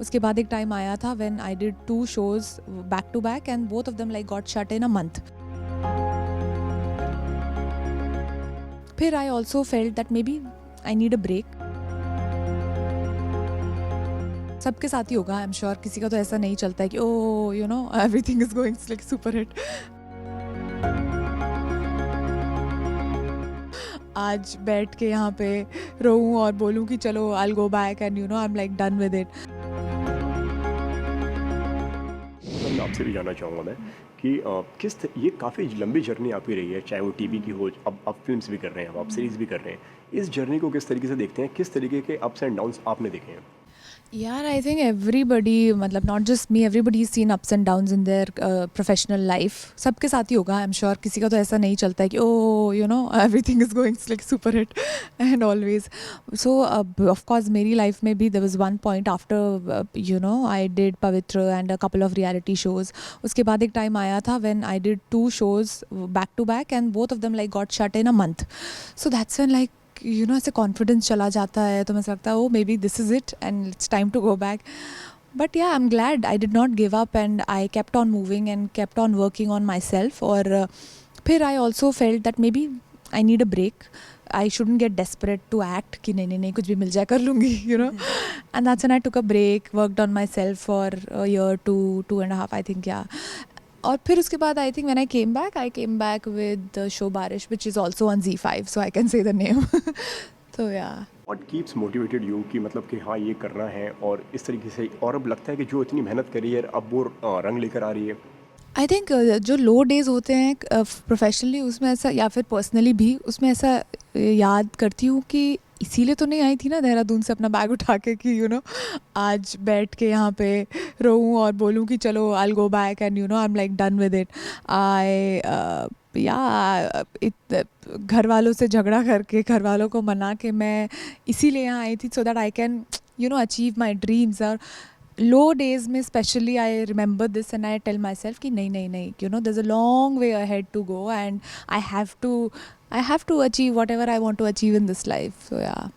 उसके बाद एक टाइम आया था when I did 2 shows back to back and both of them like got shut in a month. फिर I also felt that maybe I need a break. सबके साथ ही होगा, I am sure, किसी का तो ऐसा नहीं चलता है कि oh you know everything is going like super hit. आज बैठ के यहाँ पे रोऊं और बोलूं कि चलो I will go back and you know I am like done with it. मैं आपसे भी जानना चाहूँगा मैं कि ये काफ़ी लंबी जर्नी आपकी रही है, चाहे वो टीवी की हो, अब आप फिल्म्स भी कर रहे हैं, अब आप सीरीज़ भी कर रहे हैं। इस जर्नी को किस तरीके से देखते हैं? किस तरीके के अप्स एंड डाउन्स आपने देखे हैं? यार आई थिंक एवरीबडी, मतलब not just me, everybody seen ups and downs in their professional life. सबके साथ ही होगा, आई एम श्योर, किसी का तो ऐसा नहीं चलता है कि oh you know everything is going like super hit and always. So of course मेरी लाइफ में भी there was one point after you know I did Pavitra and a couple of reality shows. उसके बाद एक टाइम आया था when I did 2 shows back to back and both of them like got shut in a month. So that's when like you know ऐसे confidence चला जाता है, तो मुझे लगता है oh maybe this is it and it's time to go back. But yeah I am glad I did not give up and I kept on moving and kept on working on myself. और फिर I also felt that maybe I need a break. I shouldn't get desperate to act कि नहीं नहीं नहीं कुछ भी मिल जाए कर लूँगी, you know. And that's when I took a break, worked on myself for a year, 2.5 I think, yeah. और फिर उसके बाद I think when I came back with show Baarish which is also on Z5, so I can say the name. तो yeah what keeps motivated you कि मतलब कि हाँ, ये करना है और इस तरीके से, और अब लगता है कि जो इतनी मेहनत करी है अब वो रंग लेकर आ रही है? आई थिंक जो लो डेज़ होते हैं प्रोफेशनली, उसमें ऐसा, या फिर पर्सनली भी उसमें ऐसा याद करती हूँ कि इसीलिए तो नहीं आई थी ना देहरादून से अपना बैग उठा के कि यू नो आज बैठ के यहाँ पे रोऊं और बोलूँ कि चलो I will go back and you know I am like done with it. I yeah घर वालों से झगड़ा करके, घर वालों को मना के मैं इसीलिए यहाँ आई थी, so that I can you know achieve my dreams. और लो डेज में specially I remember this and I tell myself कि नहीं नहीं नहीं, you know there is a long way ahead to go and I have to achieve whatever I want to achieve in this life. So या